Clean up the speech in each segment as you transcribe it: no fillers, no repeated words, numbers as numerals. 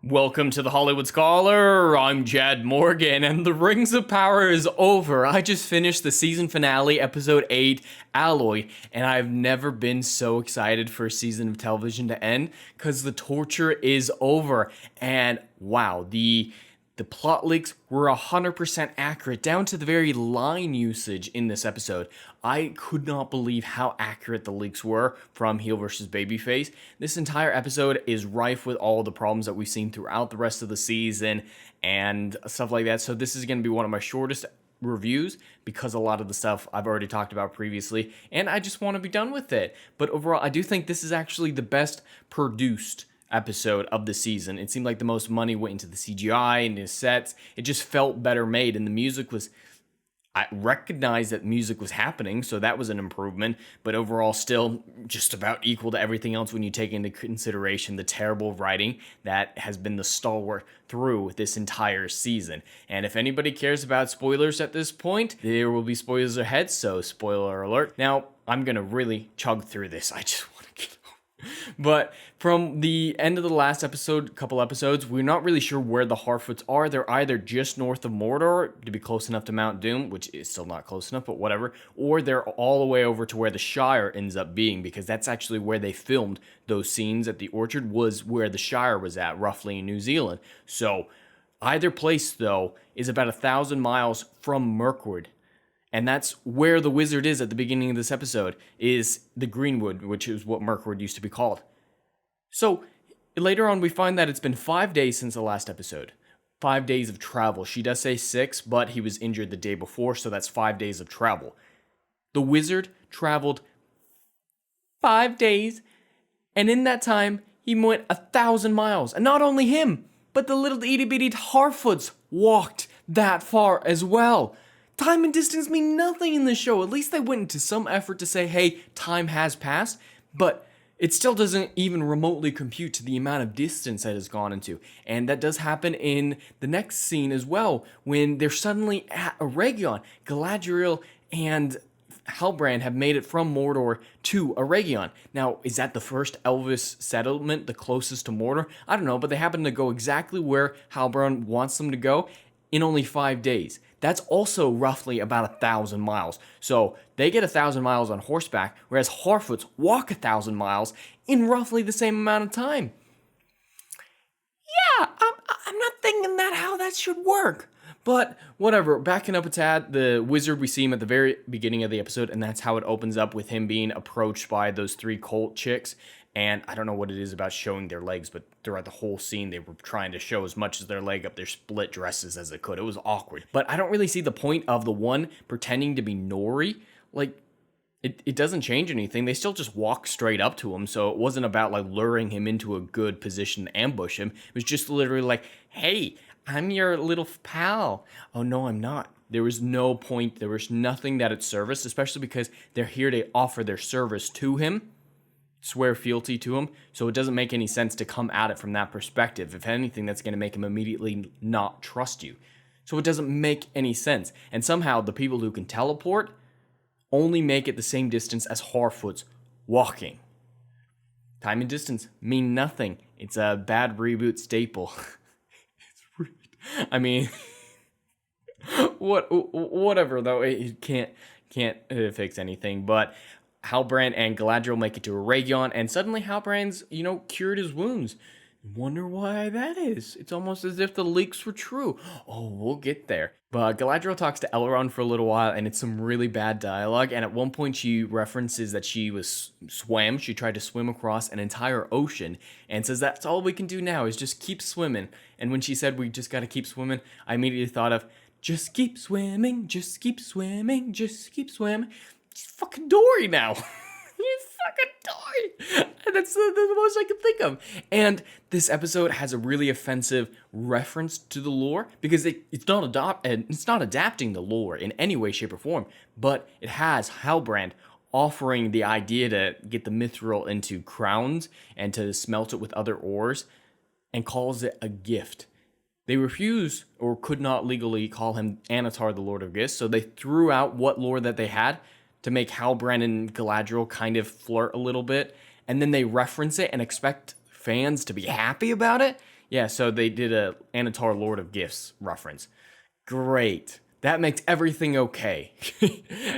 Welcome to the Hollywood Scholar. I'm Jad Morgan, and the Rings of Power is over. I just finished the season finale, episode 8, Alloy, and I've never been so excited for a season of television to end, because the torture is over. And wow, the plot leaks were 100% accurate, down to the very line usage in this episode. I could not believe how accurate the leaks were from heel versus babyface. This entire episode is rife with all the problems that we've seen throughout the rest of the season and stuff like that. So this is going to be one of my shortest reviews because a lot of the stuff I've already talked about previously, and I just want to be done with it. But overall, I do think this is actually the best produced episode of the season. It seemed like the most money went into the CGI and the sets. It just felt better made, and the music was, I recognized that music was happening, so that was an improvement, but overall still just about equal to everything else when you take into consideration the terrible writing that has been the stalwart through this entire season. And if anybody cares about spoilers at this point, there will be spoilers ahead, so spoiler alert. Now, I'm gonna really chug through this. I just want to get But from the end of the last episode, couple episodes, we're not really sure where the Harfoots are. They're either just north of Mordor to be close enough to Mount Doom, which is still not close enough, but whatever, or they're all the way over to where the Shire ends up being, because that's actually where they filmed those scenes at the orchard, was where the Shire was at, roughly in New Zealand. So either place, though, is about 1,000 miles from Mirkwood. And that's where the wizard is at the beginning of this episode, is the Greenwood, which is what Mirkwood used to be called. So, later on we find that it's been 5 days since the last episode. 5 days of travel. She does say 6, but he was injured the day before, so that's 5 days of travel. The wizard traveled 5 days, and in that time, he went 1,000 miles. And not only him, but the little itty-bitty Harfoots walked that far as well. Time and distance mean nothing in this show. At least they went into some effort to say, hey, time has passed, but it still doesn't even remotely compute to the amount of distance that has gone into. And that does happen in the next scene as well, when they're suddenly at Eregion. Galadriel and Halbrand have made it from Mordor to Eregion. Now, is that the first Elvis settlement, the closest to Mordor? I don't know, but they happen to go exactly where Halbrand wants them to go in only 5 days. That's also roughly about 1,000 miles. So they get 1,000 miles on horseback, whereas Harfoots walk 1,000 miles in roughly the same amount of time. Yeah, I'm not thinking that how that should work. But whatever, backing up a tad, the wizard, we see him at the very beginning of the episode, and that's how it opens up with him being approached by those 3 cult chicks. And I don't know what it is about showing their legs, but throughout the whole scene, they were trying to show as much as their leg up their split dresses as they could. It was awkward. But I don't really see the point of the one pretending to be Nori. Like, it doesn't change anything. They still just walk straight up to him, so it wasn't about, like, luring him into a good position to ambush him. It was just literally like, hey, I'm your little pal. Oh, no, I'm not. There was no point. There was nothing that it serviced, especially because they're here to offer their service to him, swear fealty to him, so it doesn't make any sense to come at it from that perspective. If anything, that's going to make him immediately not trust you. So it doesn't make any sense. And somehow the people who can teleport only make it the same distance as Harfoots walking. Time and distance mean nothing. It's a bad reboot staple. It's rude. I mean, whatever though. It can't fix anything. But Halbrand and Galadriel make it to Eregion, and suddenly Halbrand's, cured his wounds. Wonder why that is. It's almost as if the leaks were true. Oh, we'll get there. But Galadriel talks to Elrond for a little while, and it's some really bad dialogue, and at one point she references that she tried to swim across an entire ocean, and says that's all we can do now is just keep swimming. And when she said we just gotta keep swimming, I immediately thought of, just keep swimming, just keep swimming, just keep swimming. He's fucking Dory now. He's fucking Dory. And that's the most I can think of. And this episode has a really offensive reference to the lore, because it's not adapting the lore in any way, shape, or form, but it has Halbrand offering the idea to get the mithril into crowns and to smelt it with other ores, and calls it a gift. They refuse, or could not legally call him Anatar, the Lord of Gifts, so they threw out what lore that they had to make Halbrand and Galadriel kind of flirt a little bit, and then they reference it and expect fans to be happy about it. Yeah, so they did a Anatar Lord of Gifts reference. Great. That makes everything okay.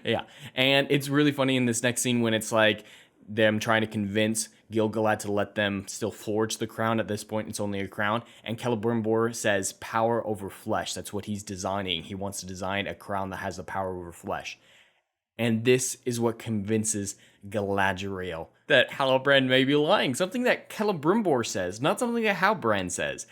Yeah, and it's really funny in this next scene when it's like them trying to convince Gil-galad to let them still forge the crown. At this point, it's only a crown. And Celebrimbor says power over flesh. That's what he's designing. He wants to design a crown that has the power over flesh. And this is what convinces Galadriel that Halbrand may be lying. Something that Celebrimbor says, not something that Halbrand says.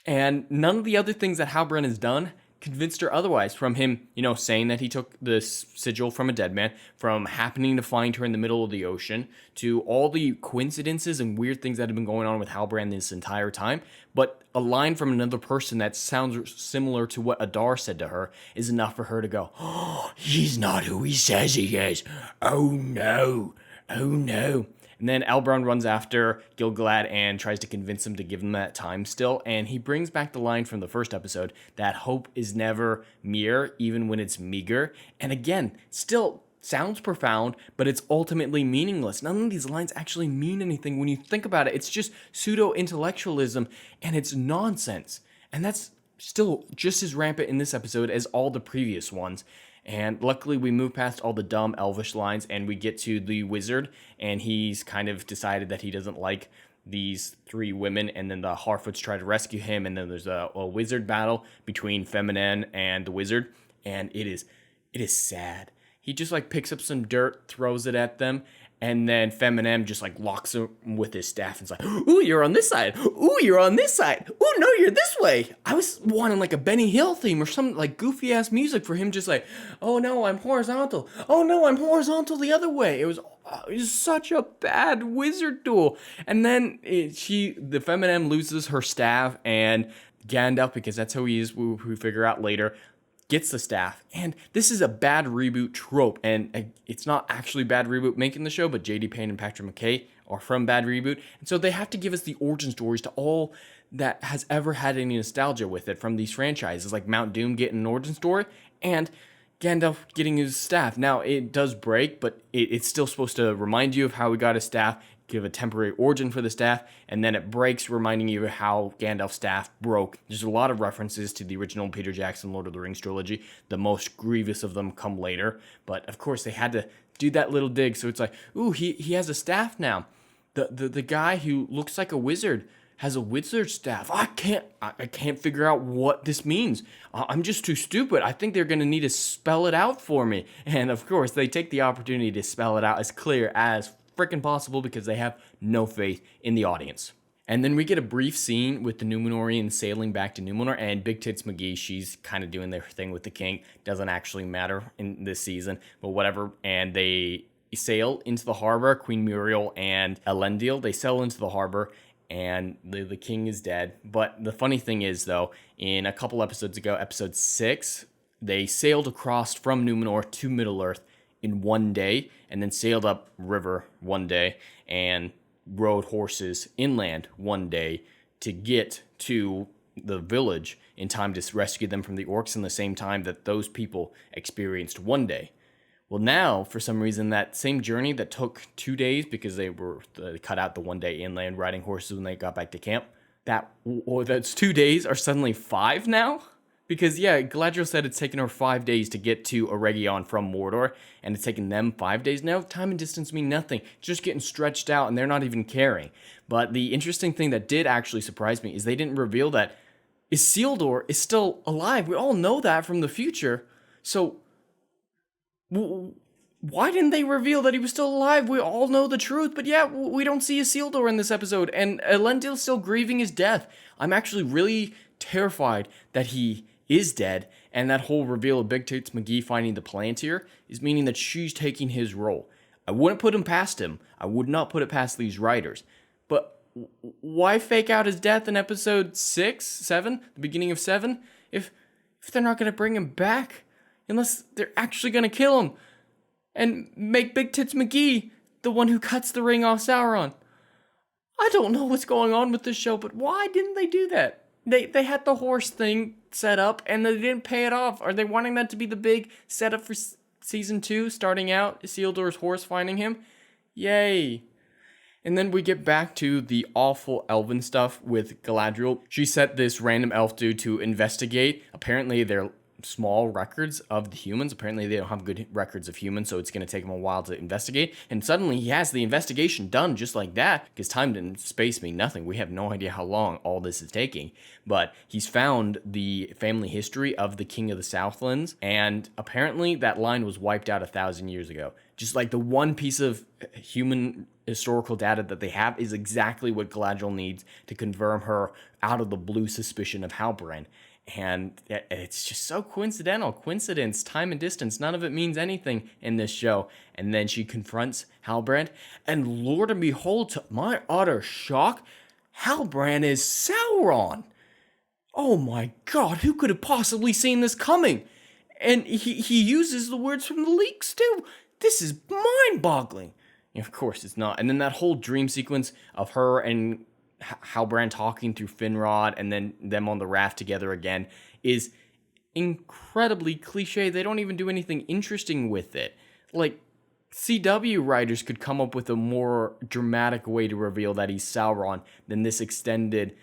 And none of the other things that Halbrand has done convinced her otherwise. From him, saying that he took the sigil from a dead man, from happening to find her in the middle of the ocean, to all the coincidences and weird things that have been going on with Halbrand this entire time. But a line from another person that sounds similar to what Adar said to her is enough for her to go, "Oh, he's not who he says he is. Oh no. Oh no." And then Elbrond runs after Gil-galad and tries to convince him to give him that time still. And he brings back the line from the first episode that hope is never mere, even when it's meager. And again, still sounds profound, but it's ultimately meaningless. None of these lines actually mean anything when you think about it. It's just pseudo-intellectualism, and it's nonsense. And that's still just as rampant in this episode as all the previous ones. And luckily we move past all the dumb elvish lines and we get to the wizard, and he's kind of decided that he doesn't like these three women, and then the Harfoots try to rescue him, and then there's a wizard battle between Feminin and the wizard, and it is sad. He just picks up some dirt, throws it at them, and then Feminem just locks him with his staff and's like, "Ooh, you're on this side. Ooh, you're on this side. Ooh, no, you're this way." I was wanting a Benny Hill theme or some goofy ass music for him, just "Oh no, I'm horizontal. Oh no, I'm horizontal the other way." It was such a bad wizard duel. And then the Feminem loses her staff, and Gandalf, because that's how he is, we figure out later, gets the staff. And this is a bad reboot trope, and it's not actually Bad Reboot making the show, but J.D. Payne and Patrick McKay are from Bad Reboot, and so they have to give us the origin stories to all that has ever had any nostalgia with it from these franchises, like Mount Doom getting an origin story, and Gandalf getting his staff. Now, it does break, but it's still supposed to remind you of how he got his staff, give a temporary origin for the staff, and then it breaks, reminding you of how Gandalf's staff broke. There's a lot of references to the original Peter Jackson Lord of the Rings trilogy. The most grievous of them come later, but of course they had to do that little dig, so it's ooh, he has a staff now. The guy who looks like a wizard has a wizard staff. I can't figure out what this means. I'm just too stupid. I think they're going to need to spell it out for me. And of course, they take the opportunity to spell it out as clear as freaking possible because they have no faith in the audience. And then we get a brief scene with the Numenorians sailing back to Numenor, and Big Tits McGee, she's kind of doing their thing with the king. Doesn't actually matter in this season, but whatever. And they sail into the harbor, Queen Muriel and Elendil. They sail into the harbor, and the king is dead. But the funny thing is, though, in a couple episodes ago, episode 6, they sailed across from Numenor to Middle-earth in one day, and then sailed up river one day, and rode horses inland one day to get to the village in time to rescue them from the orcs in the same time that those people experienced one day. Well, now, for some reason, that same journey that took 2 days because they cut out the 1 day inland riding horses when they got back to camp, that's 2 days are suddenly 5 now? Because, yeah, Galadriel said it's taken her 5 days to get to Eregion from Mordor, and it's taken them 5 days now. Time and distance mean nothing. It's just getting stretched out, and they're not even caring. But the interesting thing that did actually surprise me is they didn't reveal that Isildur is still alive. We all know that from the future. So, why didn't they reveal that he was still alive? We all know the truth, but yeah, we don't see Isildur in this episode, and Elendil's still grieving his death. I'm actually really terrified that he is dead, and that whole reveal of Big Tits McGee finding the Palantir is meaning that she's taking his role. I wouldn't put him past him. I would not put it past these writers. But why fake out his death in episode 6, 7, the beginning of 7, if they're not going to bring him back? Unless they're actually going to kill him and make Big Tits McGee the one who cuts the ring off Sauron. I don't know what's going on with this show, but why didn't they do that? They had the horse thing set up, and they didn't pay it off. Are they wanting that to be the big setup for season 2, starting out Isildur's horse finding him? Yay. And then we get back to the awful elven stuff with Galadriel. She set this random elf dude to investigate. Apparently, they're small records of the humans. Apparently, they don't have good records of humans, so it's going to take him a while to investigate. And suddenly, he has the investigation done just like that, because time and space mean nothing. We have no idea how long all this is taking. But he's found the family history of the King of the Southlands, and apparently that line was wiped out 1,000 years ago. Just like the one piece of human historical data that they have is exactly what Galadriel needs to confirm her out of the blue suspicion of Halbrand. And it's just so coincidental. Coincidence, time and distance, none of it means anything in this show. And then she confronts Halbrand, and Lord and behold, to my utter shock, Halbrand is Sauron. Oh my god, who could have possibly seen this coming? And he uses the words from the leaks too. This is mind-boggling. Of course it's not. And then that whole dream sequence of her and Halbrand talking through Finrod and then them on the raft together again is incredibly cliche. They don't even do anything interesting with it. Like, CW writers could come up with a more dramatic way to reveal that he's Sauron than this extended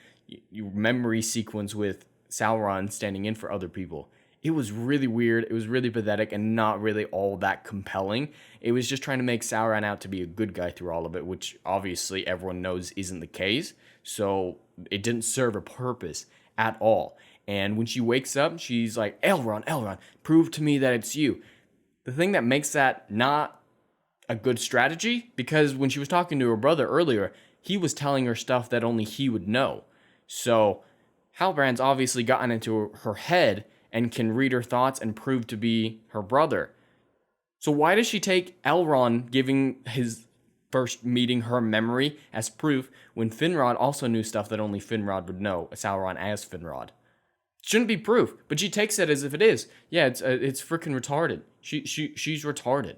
memory sequence with Sauron standing in for other people. It was really weird, it was really pathetic, and not really all that compelling. It was just trying to make Sauron out to be a good guy through all of it, which obviously everyone knows isn't the case, so it didn't serve a purpose at all. And when she wakes up, she's like, Elrond, prove to me that it's you. The thing that makes that not a good strategy, because when she was talking to her brother earlier, he was telling her stuff that only he would know. So Halbrand's obviously gotten into her head and can read her thoughts and prove to be her brother. So why does she take Elrond giving his first meeting her memory as proof when Finrod also knew stuff that only Finrod would know, Sauron as Finrod? Shouldn't be proof, but she takes it as if it is. Yeah, it's freaking retarded. She's retarded.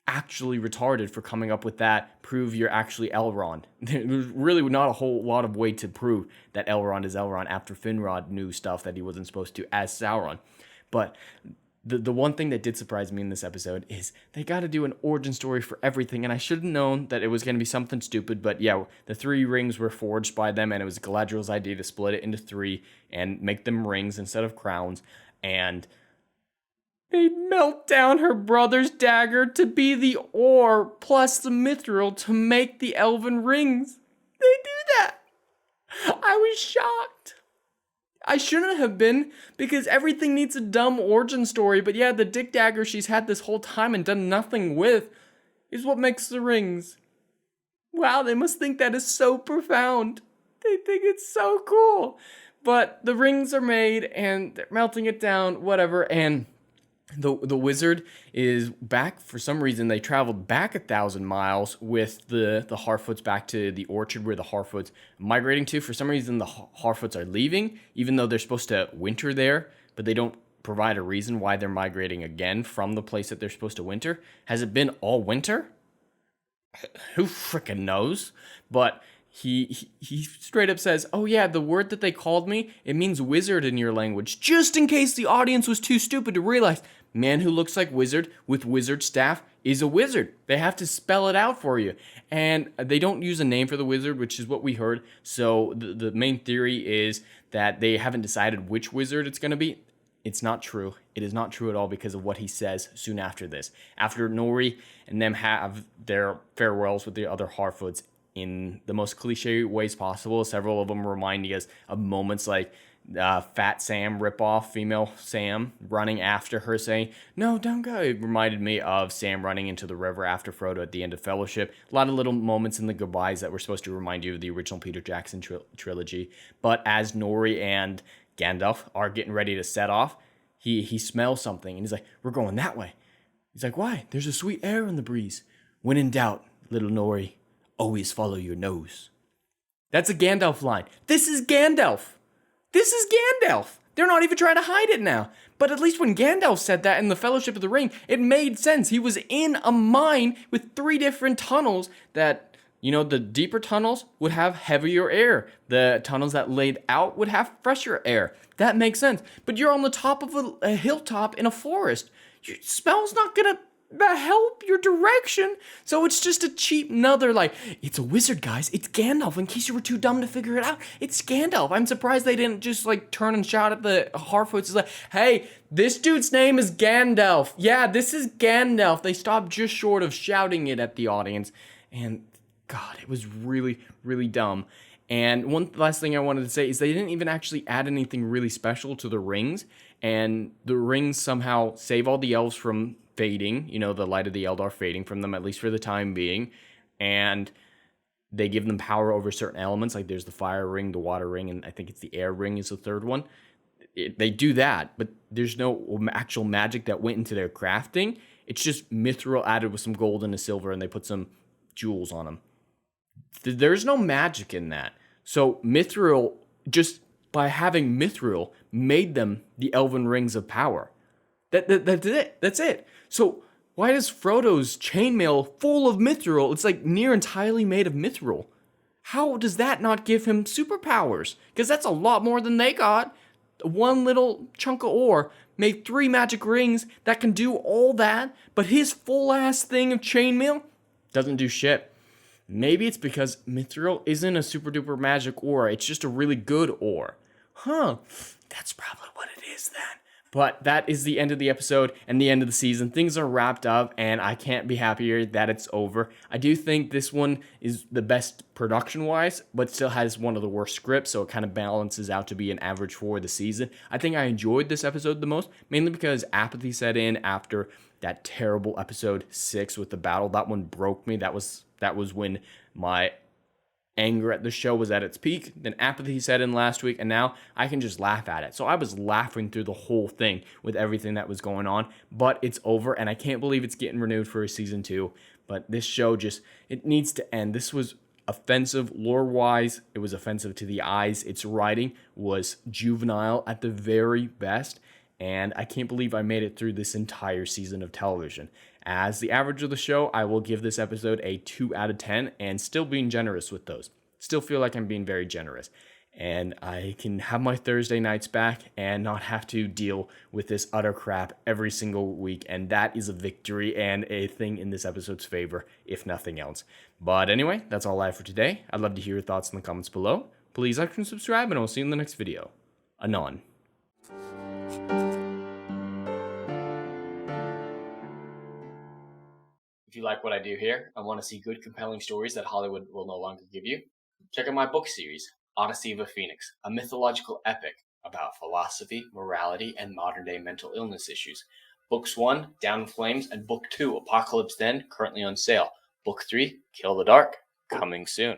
Actually retarded for coming up with that, prove you're actually Elrond. There's really not a whole lot of way to prove that Elrond is Elrond after Finrod knew stuff that he wasn't supposed to as Sauron. But the one thing that did surprise me in this episode is they got to do an origin story for everything, and I should have known that it was going to be something stupid, but yeah, the 3 rings were forged by them, and it was Galadriel's idea to split it into 3 and make them rings instead of crowns, and they melt down her brother's dagger to be the ore plus the mithril to make the elven rings. They do that. I was shocked. I shouldn't have been, because everything needs a dumb origin story, but yeah, the dick dagger she's had this whole time and done nothing with is what makes the rings. Wow, they must think that is so profound. They think it's so cool. But the rings are made and they're melting it down, whatever, and the wizard is back. For some reason, they traveled back 1,000 miles with the Harfoots back to the orchard where the Harfoots migrating to. For some reason, the Harfoots are leaving, even though they're supposed to winter there, but they don't provide a reason why they're migrating again from the place that they're supposed to winter. Has it been all winter? Who frickin' knows? But he straight up says, oh yeah, the word that they called me, it means wizard in your language, just in case the audience was too stupid to realize man who looks like wizard with wizard staff is a wizard. They have to spell it out for you. And they don't use a name for the wizard, which is what we heard. So the main theory is that they haven't decided which wizard it's going to be. It's not true. It is not true at all because of what he says soon after this. After Nori and them have their farewells with the other Harfoots in the most cliche ways possible, several of them reminding us of moments like Fat Sam ripoff, female Sam running after her saying, no, don't go. It reminded me of Sam running into the river after Frodo at the end of Fellowship. A lot of little moments in the goodbyes that were supposed to remind you of the original Peter Jackson trilogy. But as Nori and Gandalf are getting ready to set off, he smells something and he's like, we're going that way. He's like, why? There's a sweet air in the breeze. When in doubt, little Nori, always follow your nose. That's a Gandalf line. This is Gandalf. This is Gandalf. They're not even trying to hide it now. But at least when Gandalf said that in the Fellowship of the Ring, it made sense. He was in a mine with 3 different tunnels that, you know, the deeper tunnels would have heavier air. The tunnels that laid out would have fresher air. That makes sense. But you're on the top of a hilltop in a forest. Your smell's not gonna help your direction. So it's just a cheap another, like, it's a wizard, guys. It's Gandalf, in case you were too dumb to figure it out. It's Gandalf. I'm surprised they didn't just, like, turn and shout at the Harfoots. It's like, hey, this dude's name is Gandalf. Yeah, this is Gandalf. They stopped just short of shouting it at the audience. And, God, it was really, really dumb. And one last thing I wanted to say is they didn't even actually add anything really special to the rings. And the rings somehow save all the elves from fading, the light of the Eldar fading from them, at least for the time being. And they give them power over certain elements, like there's the fire ring, the water ring, and I think it's the air ring is the third one. They do that, but there's no actual magic that went into their crafting. It's just mithril added with some gold and a silver, and they put some jewels on them. There's no magic in that. So mithril, just by having mithril, made them the elven rings of power. That's it. That's it. So why does Frodo's chainmail full of mithril? It's like near entirely made of mithril. How does that not give him superpowers? Because that's a lot more than they got. One little chunk of ore made 3 magic rings that can do all that, but his full ass thing of chainmail doesn't do shit. Maybe it's because mithril isn't a super duper magic ore. It's just a really good ore. That's probably what it is then. But that is the end of the episode and the end of the season. Things are wrapped up, and I can't be happier that it's over. I do think this one is the best production-wise, but still has one of the worst scripts, so it kind of balances out to be an average for the season. I think I enjoyed this episode the most, mainly because apathy set in after that terrible episode 6 with the battle. That one broke me. That was when my anger at the show was at its peak. Then apathy set in last week, and now I can just laugh at it. So I was laughing through the whole thing with everything that was going on, but it's over, and I can't believe it's getting renewed for a season 2. But this show it needs to end. This was offensive lore-wise. It was offensive to the eyes. Its writing was juvenile at the very best, and I can't believe I made it through this entire season of television. As the average of the show, I will give this episode a 2 out of 10, and still being generous with those. Still feel like I'm being very generous. And I can have my Thursday nights back and not have to deal with this utter crap every single week, and that is a victory and a thing in this episode's favor, if nothing else. But anyway, that's all I have for today. I'd love to hear your thoughts in the comments below. Please like and subscribe, and I'll see you in the next video. Anon. If you like what I do here and want to see good, compelling stories that Hollywood will no longer give you, check out my book series, Odyssey of a Phoenix, a mythological epic about philosophy, morality, and modern-day mental illness issues. Books 1, Down in Flames, and Book 2, Apocalypse Then, currently on sale. Book 3, Kill the Dark, coming soon.